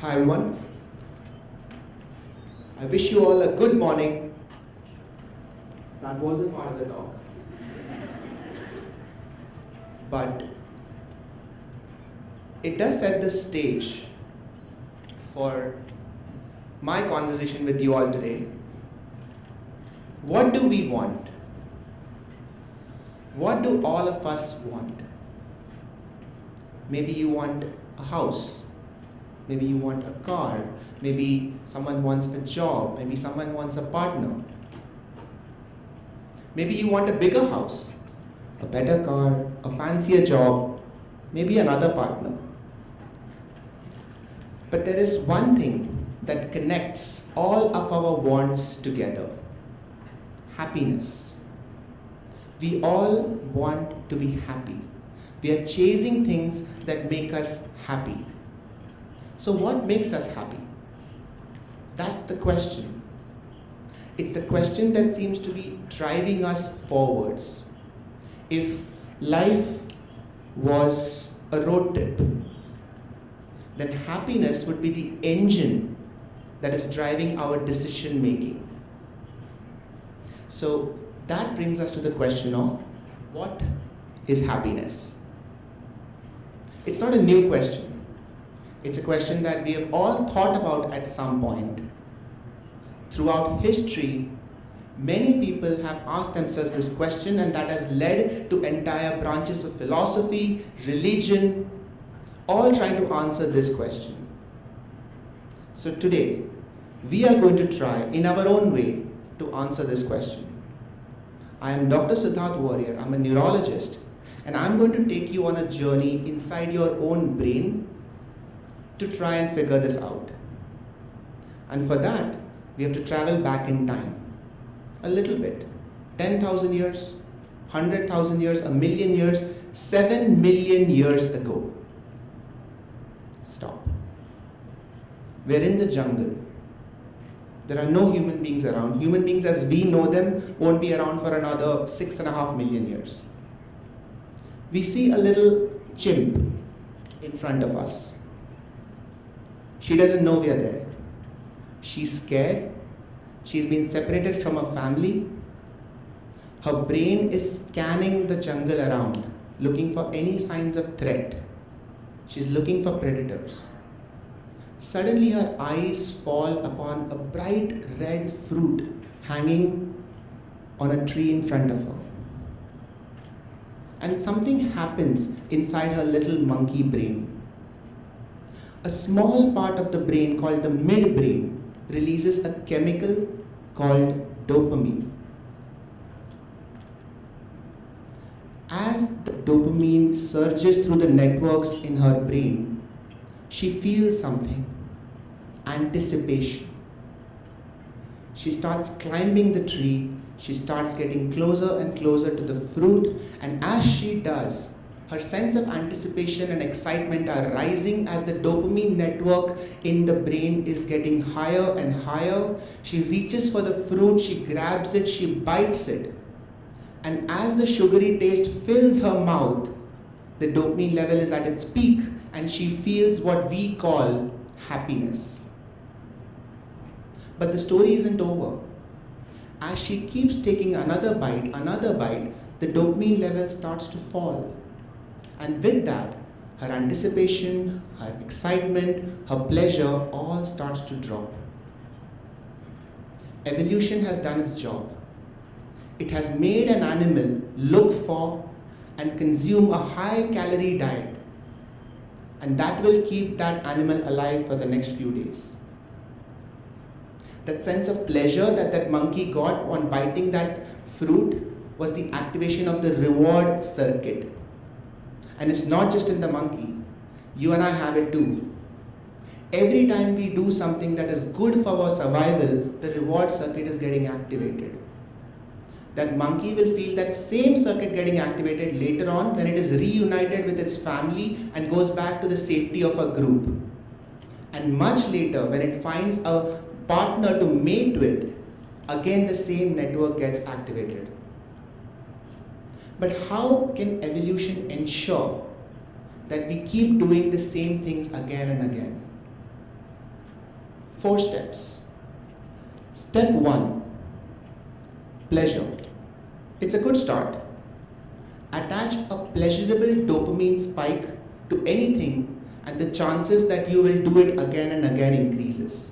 Hi everyone. I wish you all a good morning. That wasn't part of the talk. But it does set the stage for my conversation with you all today. What do we want? What do all of us want? Maybe you want a house. Maybe you want a car. Maybe someone wants a job. Maybe someone wants a partner. Maybe you want a bigger house, a better car, a fancier job, maybe another partner. But there is one thing that connects all of our wants together: happiness. We all want to be happy. We are chasing things that make us happy. So what makes us happy? That's the question. It's the question that seems to be driving us forwards. If life was a road trip, then happiness would be the engine that is driving our decision making. So that brings us to the question of what is happiness? It's not a new question. It's a question that we have all thought about at some point. Throughout history, many people have asked themselves this question, and that has led to entire branches of philosophy, religion, all trying to answer this question. So today, we are going to try in our own way to answer this question. I am Dr. Siddharth Warrier. I'm a neurologist, and I'm going to take you on a journey inside your own brain to try and figure this out. And for that, we have to travel back in time a little bit. 10,000 years, 100,000 years, a million years, 7 million years ago. Stop. We're in the jungle. There are no human beings around. Human beings as we know them won't be around for another 6.5 million years. We see a little chimp in front of us. She doesn't know we are there. She's scared. She's been separated from her family. Her brain is scanning the jungle around, looking for any signs of threat. She's looking for predators. Suddenly her eyes fall upon a bright red fruit hanging on a tree in front of her. And something happens inside her little monkey brain. A small part of the brain called the midbrain releases a chemical called dopamine. As the dopamine surges through the networks in her brain, she feels something: anticipation. She starts climbing the tree, she starts getting closer and closer to the fruit, and as she does, her sense of anticipation and excitement are rising as the dopamine network in the brain is getting higher and higher. She reaches for the fruit, she grabs it, she bites it. And as the sugary taste fills her mouth, the dopamine level is at its peak and she feels what we call happiness. But the story isn't over. As she keeps taking another bite, the dopamine level starts to fall. And with that, her anticipation, her excitement, her pleasure all starts to drop. Evolution has done its job. It has made an animal look for and consume a high-calorie diet. And that will keep that animal alive for the next few days. That sense of pleasure that monkey got on biting that fruit was the activation of the reward circuit. And it's not just in the monkey. You and I have it too. Every time we do something that is good for our survival, the reward circuit is getting activated. That monkey will feel that same circuit getting activated later on when it is reunited with its family and goes back to the safety of a group. And much later, when it finds a partner to mate with, again the same network gets activated. But how can evolution ensure that we keep doing the same things again and again? 4 steps. Step 1, pleasure. It's a good start. Attach a pleasurable dopamine spike to anything and the chances that you will do it again and again increases.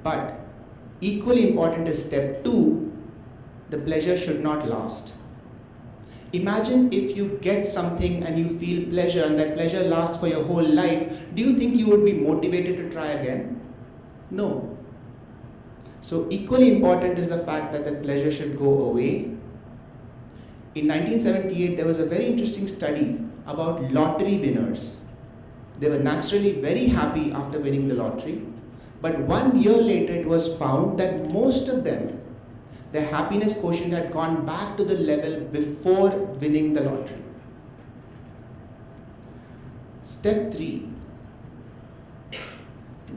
But equally important is step 2, the pleasure should not last. Imagine if you get something and you feel pleasure and that pleasure lasts for your whole life, do you think you would be motivated to try again? No. So equally important is the fact that that pleasure should go away. In 1978, there was a very interesting study about lottery winners. They were naturally very happy after winning the lottery, but 1 year later it was found that most of them, their happiness quotient had gone back to the level before winning the lottery. Step 3.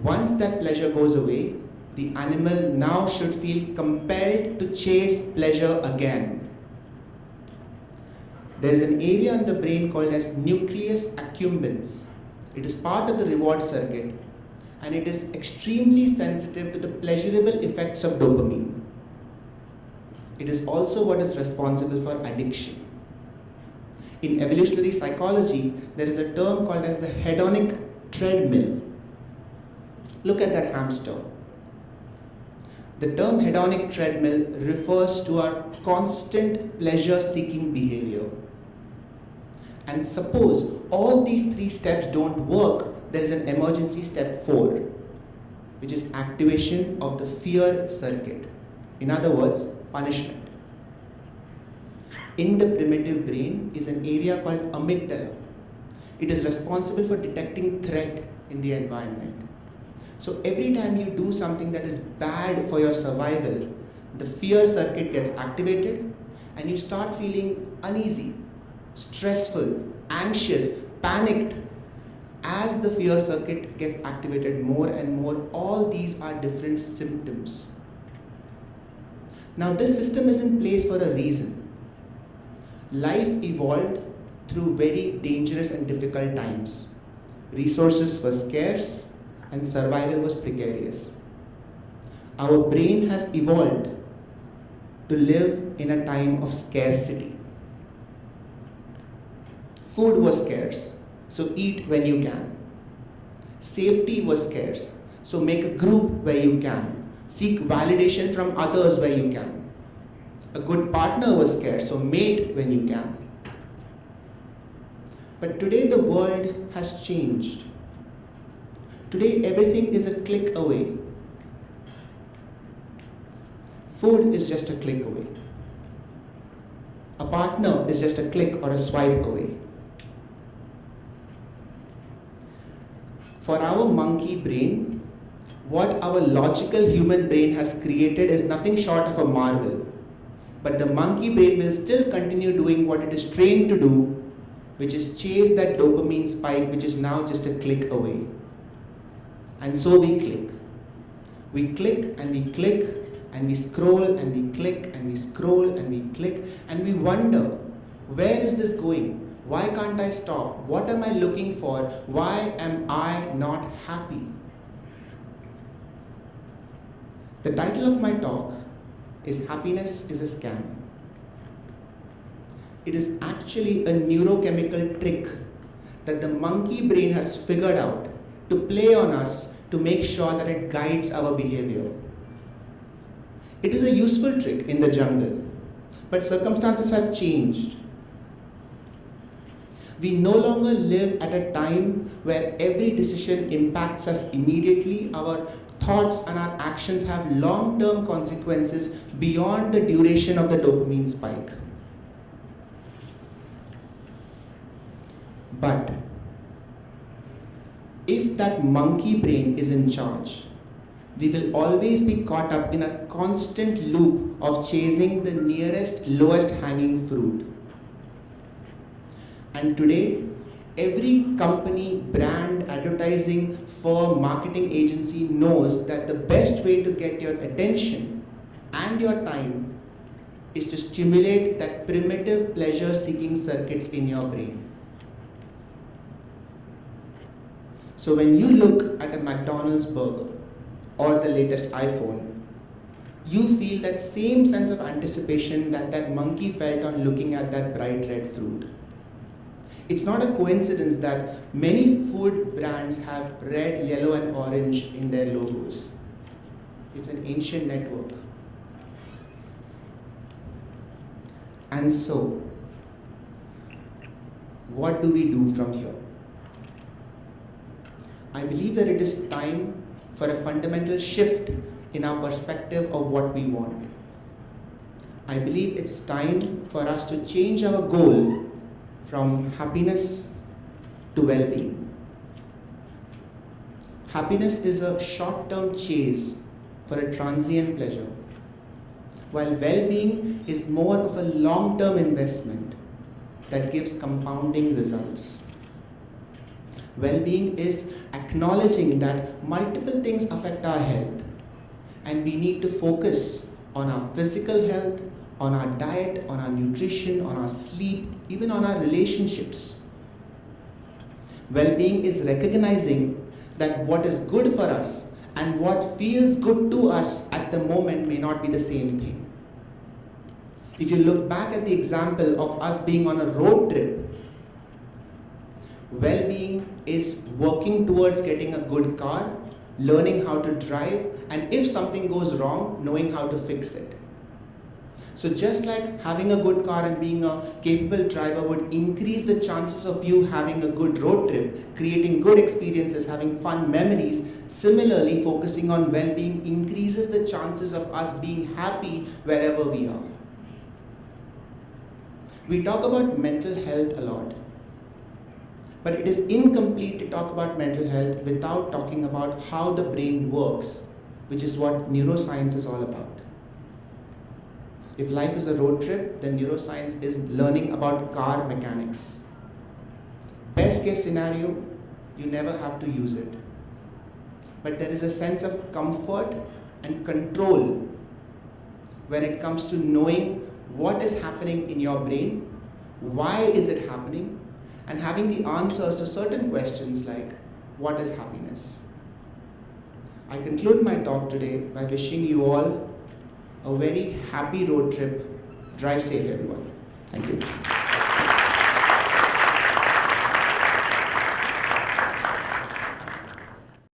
Once that pleasure goes away, the animal now should feel compelled to chase pleasure again. There is an area in the brain called as nucleus accumbens. It is part of the reward circuit and it is extremely sensitive to the pleasurable effects of dopamine. It is also what is responsible for addiction. In evolutionary psychology, there is a term called as the hedonic treadmill. Look at that hamster. The term hedonic treadmill refers to our constant pleasure-seeking behavior. And suppose all these 3 steps don't work, there is an emergency step 4, which is activation of the fear circuit. In other words, punishment. In the primitive brain is an area called amygdala. It is responsible for detecting threat in the environment. So every time you do something that is bad for your survival, the fear circuit gets activated and you start feeling uneasy, stressful, anxious, panicked. As the fear circuit gets activated more and more, all these are different symptoms. Now this system is in place for a reason. Life evolved through very dangerous and difficult times. Resources were scarce and survival was precarious. Our brain has evolved to live in a time of scarcity. Food was scarce, so eat when you can. Safety was scarce, so make a group where you can. Seek validation from others where you can. A good partner was scarce, so mate when you can. But today the world has changed. Today everything is a click away. Food is just a click away. A partner is just a click or a swipe away. For our monkey brain, what our logical human brain has created is nothing short of a marvel. But the monkey brain will still continue doing what it is trained to do, which is chase that dopamine spike, which is now just a click away. And so we click. We click and we click and we scroll and we click and we scroll and we click and we wonder, where is this going? Why can't I stop? What am I looking for? Why am I not happy? The title of my talk is Happiness is a Scam. It is actually a neurochemical trick that the monkey brain has figured out to play on us to make sure that it guides our behavior. It is a useful trick in the jungle, but circumstances have changed. We no longer live at a time where every decision impacts us immediately. Our thoughts and our actions have long-term consequences beyond the duration of the dopamine spike. But if that monkey brain is in charge, we will always be caught up in a constant loop of chasing the nearest, lowest hanging fruit. And today, every company, brand, advertising firm, marketing agency knows that the best way to get your attention and your time is to stimulate that primitive pleasure-seeking circuits in your brain. So when you look at a McDonald's burger, or the latest iPhone, you feel that same sense of anticipation that that monkey felt on looking at that bright red fruit. It's not a coincidence that many food brands have red, yellow, and orange in their logos. It's an ancient network. And so, what do we do from here? I believe that it is time for a fundamental shift in our perspective of what we want. I believe it's time for us to change our goal from happiness to well-being. Happiness is a short-term chase for a transient pleasure, while well-being is more of a long-term investment that gives compounding results. Well-being is acknowledging that multiple things affect our health, and we need to focus on our physical health, on our diet, on our nutrition, on our sleep, even on our relationships. Well-being is recognizing that what is good for us and what feels good to us at the moment may not be the same thing. If you look back at the example of us being on a road trip, well-being is working towards getting a good car, learning how to drive, and if something goes wrong, knowing how to fix it. So just like having a good car and being a capable driver would increase the chances of you having a good road trip, creating good experiences, having fun memories, similarly focusing on well-being increases the chances of us being happy wherever we are. We talk about mental health a lot, but it is incomplete to talk about mental health without talking about how the brain works, which is what neuroscience is all about. If life is a road trip, then neuroscience is learning about car mechanics. Best case scenario, you never have to use it. But there is a sense of comfort and control when it comes to knowing what is happening in your brain, why is it happening, and having the answers to certain questions like, what is happiness? I conclude my talk today by wishing you all a very happy road trip. Drive safe, everyone. Thank you.